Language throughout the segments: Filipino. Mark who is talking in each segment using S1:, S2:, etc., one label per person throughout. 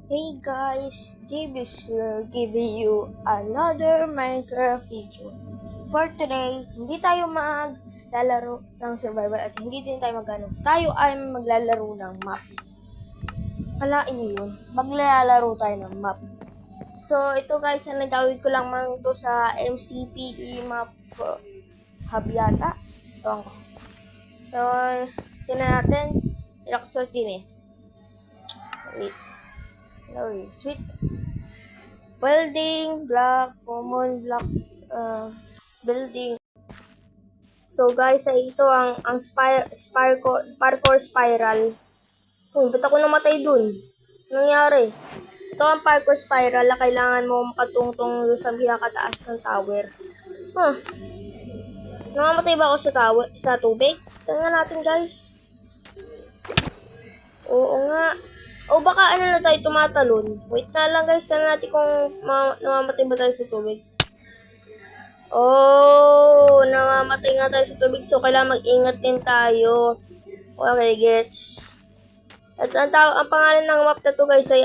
S1: Hey guys, JB's here giving you another Minecraft video. For today, hindi tayo maglalaro ng survival at hindi din tayo tayo ay maglalaro ng map. Kalain niyo yun, maglalaro tayo ng map. So, ito guys, nagawid ko lang man to sa MCPE map hub yata. Ito ko. So, tingnan natin. Ilakasot din eh. Wait. Sweet. Building, block, common block, building. So guys, ay ito ang parkour spiral. Ba't ako namatay dun? Nangyari? Ito ang parkour spiral na kailangan mo makatungtong sa pinakataas ng tower. Namamatay ba ako sa tubig? Tingnan natin guys. Oo nga. O baka ano na tayo tumatalon. Wait na lang guys. Tignan natin kung namamatay ba tayo sa tubig. Oh, namamatay nga tayo sa tubig. So, kailangan mag-ingat din tayo. Okay, gets. At ang pangalan ng map na to guys ay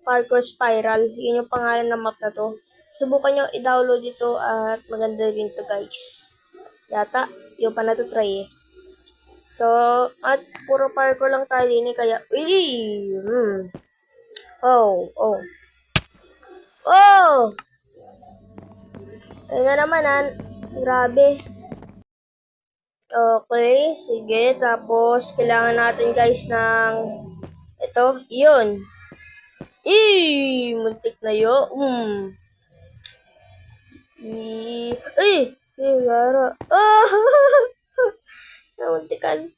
S1: Parkour Spiral. Yun yung pangalan ng map na to. Subukan nyo i-download ito at maganda rin to guys. Yata, yung pa na to try eh. So, at puro parkour lang tayo din eh, kaya, Oh. Ayun na naman, grabe. Okay, sige, tapos, kailangan natin guys ng, ito, yun. Muntik na yun. Gara. Namuntikan.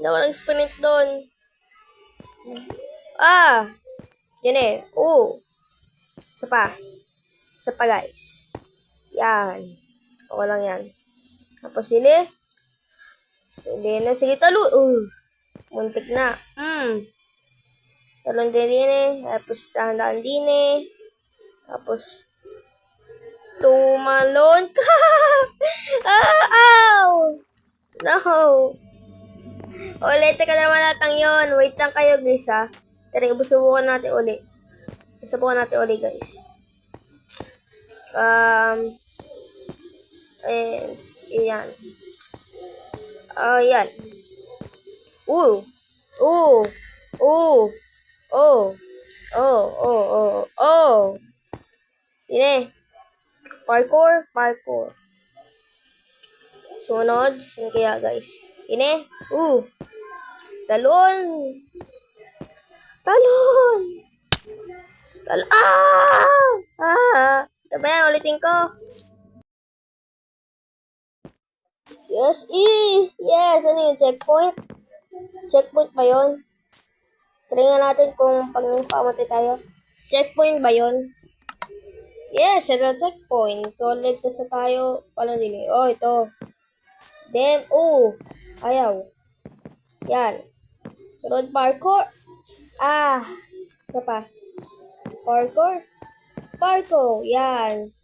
S1: Hindi ako nag-sprint doon. Yan eh. Isa pa guys. Yan. Okay lang yan. Tapos sili. Sige, talo. Muntik na. Talon din eh. Tapos tahan din eh. Tapos tumalon ka. Ow! No. Ulit, teka naman natang yun. Wait lang kayo guys ha. Tara, subukan natin ulit. Subukan natin ulit guys. And, yan. Yan. Yun eh. Parkour. Sunod. Sino kaya guys? Yun eh. Talon. Sabayan, ulitin ko. Yes, Yes, ano yung checkpoint? Checkpoint ba yun? Try nga natin kung pag pamatay tayo. Checkpoint ba yun? Yes, ito checkpoint. So, ligtas na tayo. Paano dili? Ito. Ayaw. Yan. Road parkour. Isa pa. Parkour. Yan.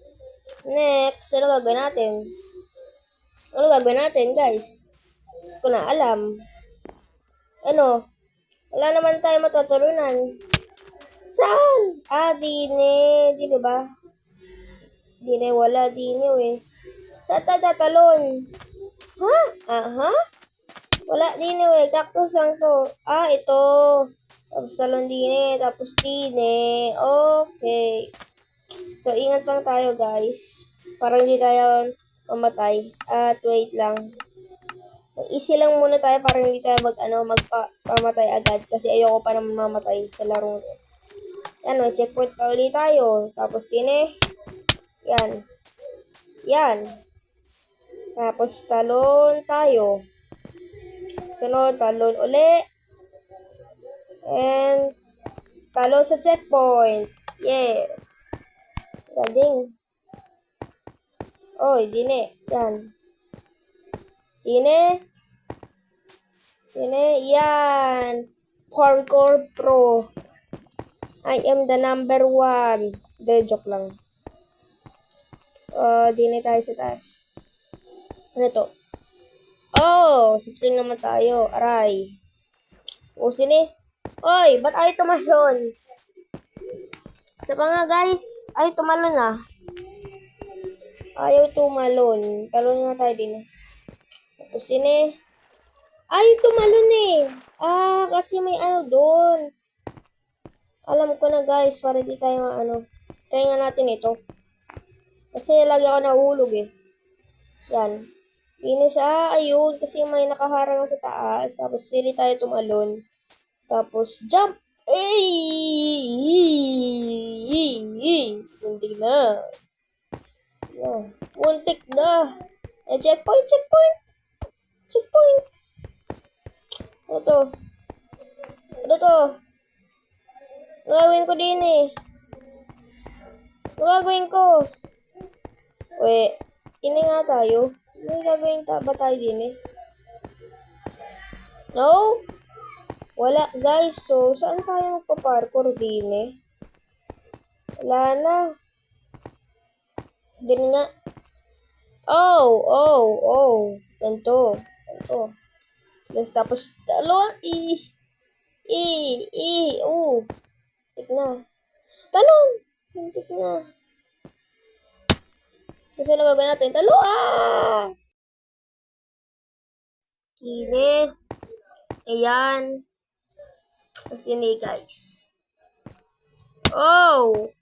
S1: Next, ano gagawin natin? Guys? Hindi ko na alam. Wala naman tayo matatalunan. Saan? Dine ba? Dine, wala. Dine, eh. Saan tayo tatalon? Wala dine, eh. Cactus lang to. Ito. Tapos salon dine. Tapos dine. Okay. So, ingat lang tayo, guys. Para hindi tayo mamatay. At wait lang. Easy lang muna tayo para hindi tayo magpamatay agad. Kasi ayoko pa naman mamatay sa larong ito. Yan, may checkpoint pa ulit tayo. Tapos dine. Yan. Tapos talon tayo. Sunod, talon uli. And talon sa checkpoint. Yes. Galing. Dine. Yan. Dine. Yan. Parkour Pro. I am the number 1. Joke lang. Dine tayo sa taas. Ano to? Sitting naman tayo. Aray. Sini. Ba't ayaw tumalon? Sa pa nga guys, ay tumalon na. Ayaw tumalon. Talon nga tayo din. Tapos din eh. Ay, tumalon eh. Kasi may ano doon. Alam ko na guys, para di tayo ano. Try nga natin ito. Kasi lagi ako nahulog eh. Yan. Inis ayun. Kasi may nakaharang sa taas. Tapos sili tayo tumalon. Tapos jump. Muntik na. Muntik na. Checkpoint. Ano to? Ano to? Gagawin ko din eh. Gagawin ko. Wait. Ini nga tayo. May gagawin ba tayo din eh? No? Wala guys. So, saan tayo magpa-parkour din eh? Wala na. Din nga. Oh. Ganto. Tapos, dalawa. Tik na. Talon! Tik na. Kasi nagagawin natin. Talon! Kine. Ayan. Tapos ini guys. Oh!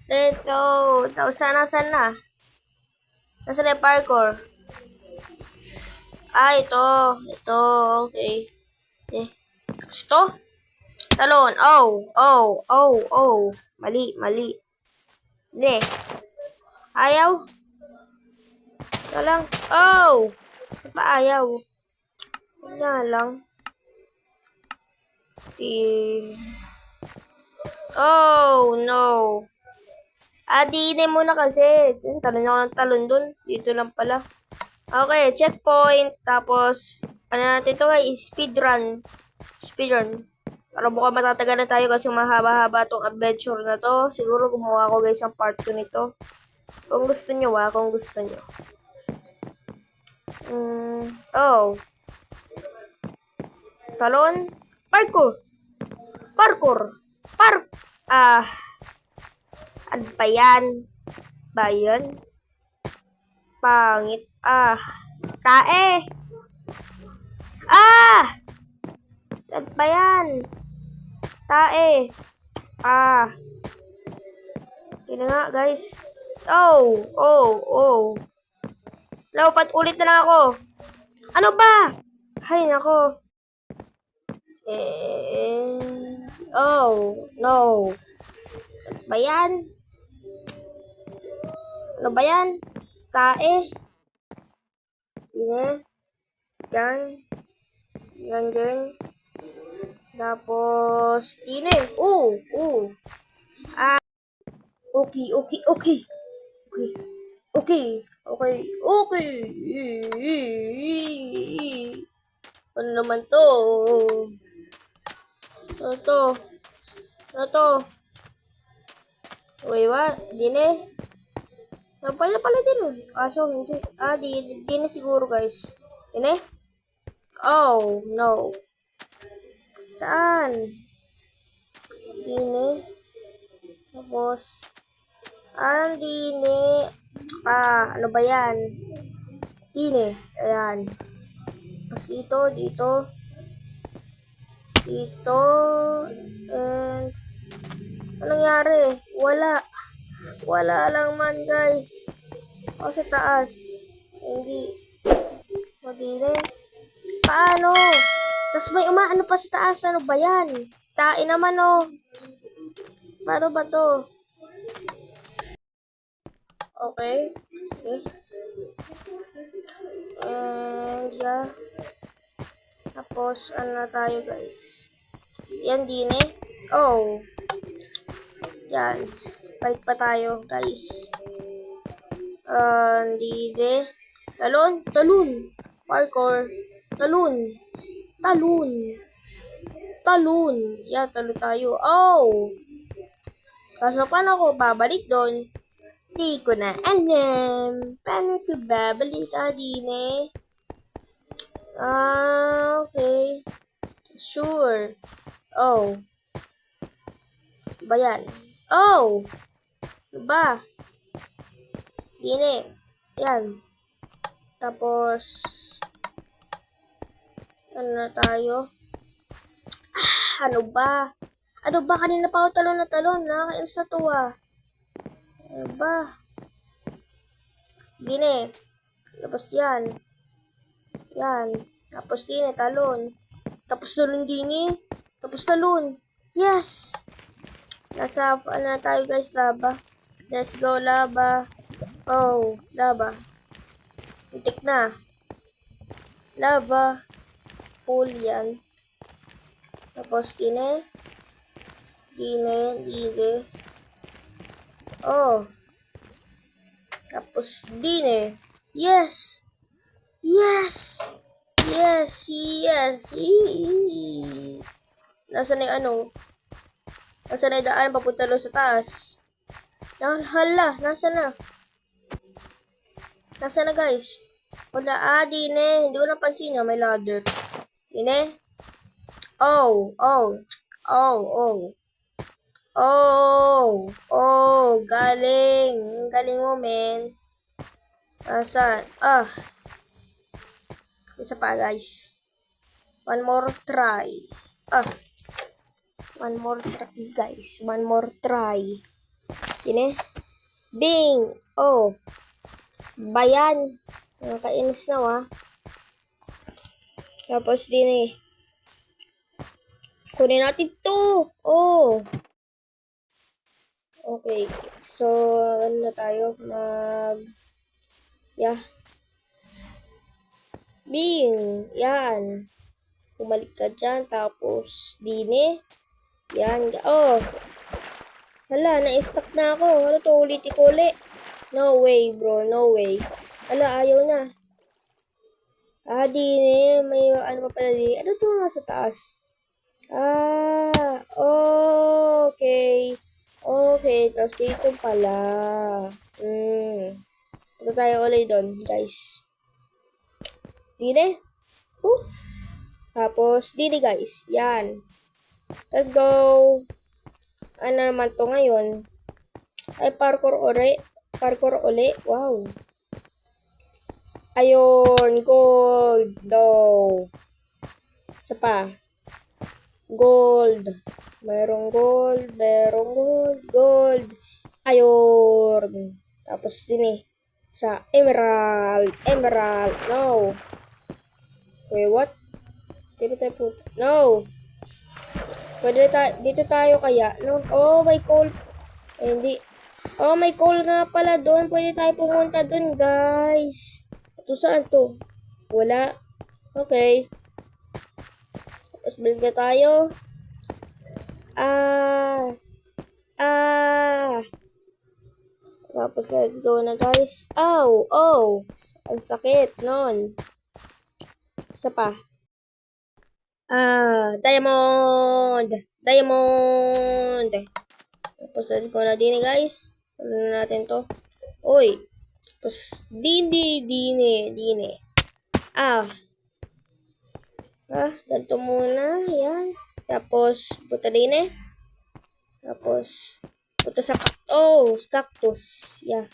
S1: Let's go! Tapos saan na? Nasaan na yung parkour? Ito. Okay. Tapos ito? Talon. Mali. Hindi. Ayaw. Ito lang. Pa ayaw. Yan lang. No. Diinin muna kasi. Talon ako ng talon dun. Dito lang pala. Okay, checkpoint. Tapos, ano natin ito guys? Speedrun. Para mukhang matatagal na tayo kasi mahaba-haba tong adventure na to. Siguro gumawa ko guys ang part 2 nito. Kung gusto nyo Talon. Parkour. Ano ba yan? Pangit. Tae. Ano ba yan? Tae. Kaya nga guys. Lapat ulit na lang ako. Ano ba? Hay nako. No. Ano ba yan? Tae. Yan. Tapos, tine. Okay. Ano naman to? Ano to? Wait, what? Dine? Napaya pala din. Kaso, hindi. Dine siguro, guys. Dine? Oh, no. Saan? Dine? Tapos, dine. Ano ba yan? Dine. Ayan. Tapos dito. And, anong nangyari? Wala lang man, guys. Sa taas. Hindi. Madine. Paano? Tapos may umaano pa sa taas. Ano ba yan? Tae naman, Paano ba to? Okay. Sige. And, yeah. Tapos, ano na tayo, guys? Yan din eh. Yan. Balik pa tayo, guys. Dide. Talon. Parkour. Talon. Yeah, talon tayo. Kaso paano ako babalik doon? Di ko na alam. Paano ko babalik din eh? Okay. Sure. Oh. Ba yan? Oh! Ba? Dini. Yan. Tapos, ano na tayo? Ano ba? Ano ba? Kanina pa ako talon na talon. Nakakainis na to ah. Ano ba? Dini. Tapos yan. Yan. Tapos dini, talon. Tapos talon dini. Tapos talon. Yes! Nasa, ano na tayo guys, laba. Let's go, laba. Oh, laba. Itik na. Lava. Pool yan. Tapos dine. Dine. Oh. Tapos dine. Yes! Yes! Yes! Yes! Nasaan na yung ano? Nasaan na yung daan papunta doon sa taas? Hala, nasaan na? Nasaan na guys? Wala, dine. Hindi ko napansin na may ladder. Dine? Oh. Galing. Galing mo, men. Nasaan? Isa pa, guys. One more try. One more try, guys. One more try. Dine? Bing! Oh. Bayan. Nakainis na, wa. Tapos din kunin natin to. Oh. Okay. So, ano na tayo? Bing. Yan. Bumalik ka dyan. Tapos, dine. Yan. Oh. Hala, na-stuck na ako. Ano to? Ulit-uli. No way, bro. No way. Hala, ayaw na. Dine. May ano pa pala di. Ano to nasa taas? Okay. Okay, tapos dito pala. Punta tayo ulit doon, guys. Dine. Tapos, dine, guys. Yan. Let's go. Ano naman to ngayon? Ay, parkour uli. Wow. Ayun, gold. Daw. Isa pa. Gold. Merong gold. Ayun. Tapos din sa emerald. No. Wait, what? Dito tayo po. No. Pwede dito tayo kaya. No. Oh, may coal. Hindi. Oh, may coal nga pala doon. Pwede tayo pumunta doon, guys. Ito saan to? Wala. Okay. Tapos balik na tayo. Tapos let's go na guys. Oh. Ang sakit nun. Isa pa. Diamond. Tapos let's go na din guys. Ano na natin to? Uy. Tapos dine. Ganito muna. Yan. Tapos, puta din Tapos, punta sa cactus. Yeah.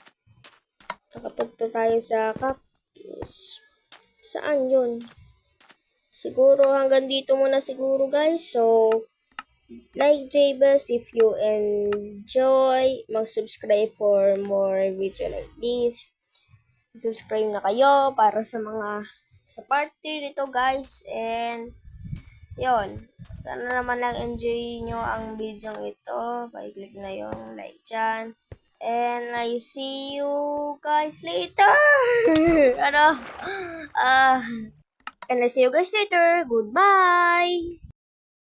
S1: Nakapunta tayo sa cactus. Saan yun? Siguro hanggang dito muna siguro guys. So, like Jabez if you enjoy. Mag-subscribe for more video like this. Subscribe na kayo para sa mga sa party dito guys. And, yon. Sana naman lang enjoy nyo ang video ito. Pa-click na yung like dyan. And I see you guys later. And I see you guys later. Goodbye.